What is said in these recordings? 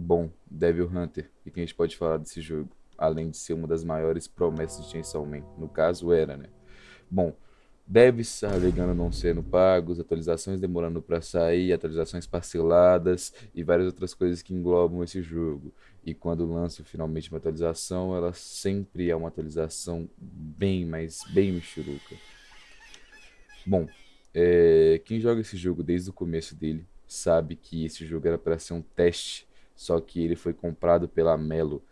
Bom, Devil Hunter, o que a gente pode falar desse jogo? Além de ser uma das maiores promessas de Chainsaw Man. No caso, era, né? Bom, devs alegando não sendo pagos, atualizações demorando para sair, atualizações parceladas e várias outras coisas que englobam esse jogo. E quando lança finalmente uma atualização, ela sempre é uma atualização bem, mas bem michuruca. Bom, quem joga esse jogo desde o começo dele sabe que esse jogo era para ser um teste, só que ele foi comprado pela Melo.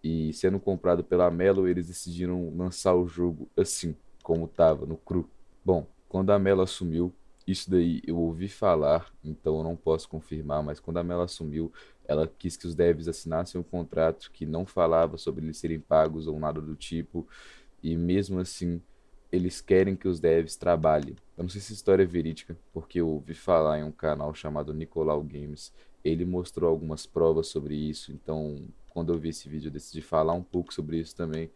E sendo comprado pela Melo, eles decidiram lançar o jogo assim, como estava, no cru. Bom, quando a Melo assumiu, isso daí eu ouvi falar, então eu não posso confirmar, mas quando a Melo assumiu, ela quis que os devs assinassem um contrato que não falava sobre eles serem pagos ou nada do tipo, e mesmo assim eles querem que os devs trabalhem. Eu não sei se essa história é verídica, porque eu ouvi falar em um canal chamado Nicolau Games. Ele mostrou algumas provas sobre isso, então quando eu vi esse vídeo eu decidi falar um pouco sobre isso também,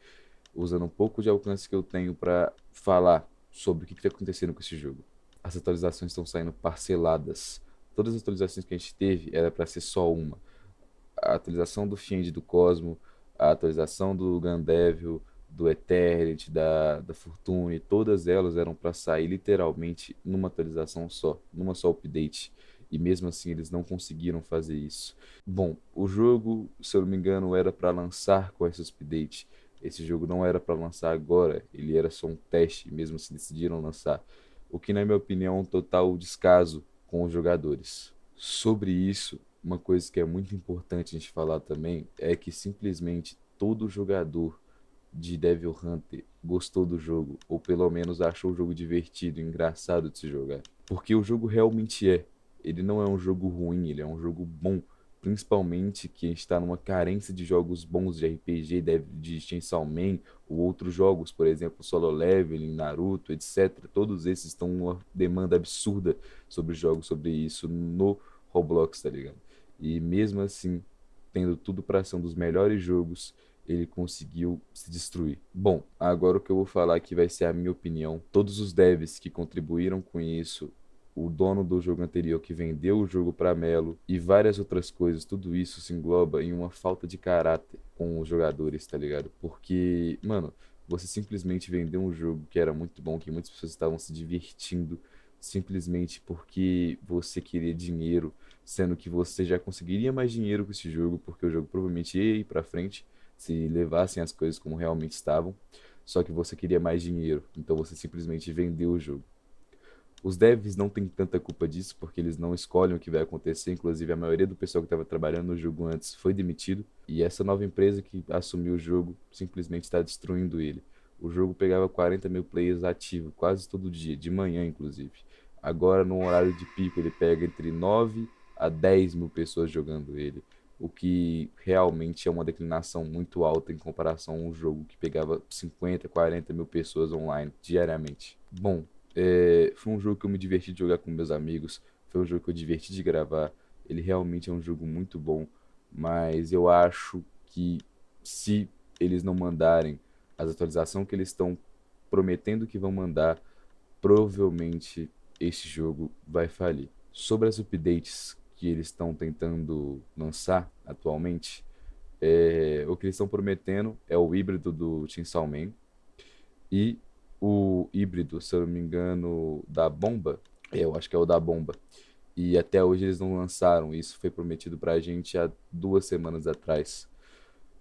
usando um pouco de alcance que eu tenho para falar sobre o que está acontecendo com esse jogo. As atualizações estão saindo parceladas. Todas as atualizações que a gente teve era para ser só uma. A atualização do Fiend do Cosmo, a atualização do Gandevil, do Eternity, da Fortune, todas elas eram para sair literalmente numa atualização só, numa só update. E mesmo assim eles não conseguiram fazer isso. Bom, o jogo, se eu não me engano, era para lançar com esse update. Esse jogo não era para lançar agora, ele era só um teste, mesmo assim decidiram lançar. O que, na minha opinião, é um total descaso com os jogadores. Sobre isso, uma coisa que é muito importante a gente falar também é que simplesmente todo jogador de Devil Hunter gostou do jogo, ou pelo menos achou o jogo divertido, engraçado de se jogar. Porque o jogo realmente é. Ele não é um jogo ruim, ele é um jogo bom. Principalmente que a gente está numa carência de jogos bons de RPG, de Chainsaw Man, ou outros jogos, por exemplo, Solo Leveling, Naruto, etc. Todos esses estão uma demanda absurda sobre jogos sobre isso no Roblox, tá ligado? E mesmo assim, tendo tudo para ser um dos melhores jogos, ele conseguiu se destruir. Bom, agora o que eu vou falar aqui vai ser a minha opinião. Todos os devs que contribuíram com isso, o dono do jogo anterior que vendeu o jogo para Melo e várias outras coisas, tudo isso se engloba em uma falta de caráter com os jogadores, tá ligado? Porque, mano, você simplesmente vendeu um jogo que era muito bom, que muitas pessoas estavam se divertindo, simplesmente porque você queria dinheiro, sendo que você já conseguiria mais dinheiro com esse jogo, porque o jogo provavelmente ia ir para frente se levassem as coisas como realmente estavam, só que você queria mais dinheiro, então você simplesmente vendeu o jogo. Os devs não têm tanta culpa disso, porque eles não escolhem o que vai acontecer. Inclusive, a maioria do pessoal que estava trabalhando no jogo antes foi demitido. E essa nova empresa que assumiu o jogo simplesmente está destruindo ele. O jogo pegava 40 mil players ativos quase todo dia, de manhã inclusive. Agora, no horário de pico, ele pega entre 9 a 10 mil pessoas jogando ele. O que realmente é uma declinação muito alta em comparação a um jogo que pegava 50, 40 mil pessoas online diariamente. Bom, foi um jogo que eu me diverti de jogar com meus amigos, foi um jogo que eu diverti de gravar. Ele realmente é um jogo muito bom, mas eu acho que se eles não mandarem as atualizações que eles estão prometendo que vão mandar, provavelmente esse jogo vai falir. Sobre as updates que eles estão tentando lançar atualmente, o que eles estão prometendo é o híbrido do Chainsaw Man, e o híbrido, se eu não me engano, da bomba, eu acho que é o da bomba. E até hoje eles não lançaram. Isso foi prometido pra gente há 2 semanas atrás.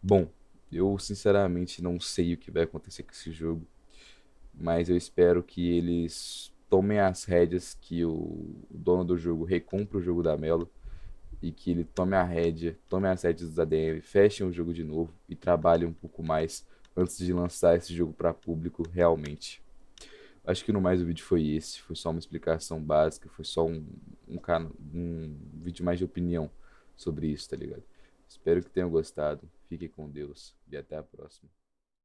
Bom, eu sinceramente não sei o que vai acontecer com esse jogo, mas eu espero que eles tomem as rédeas, que o dono do jogo recompre o jogo da Melo e que ele tome a rédea, tome as rédeas dos ADM, fechem o jogo de novo e trabalhem um pouco mais antes de lançar esse jogo para público realmente. Acho que no mais o vídeo foi esse, foi só uma explicação básica, foi só um vídeo mais de opinião sobre isso, tá ligado? Espero que tenham gostado, fiquem com Deus e até a próxima.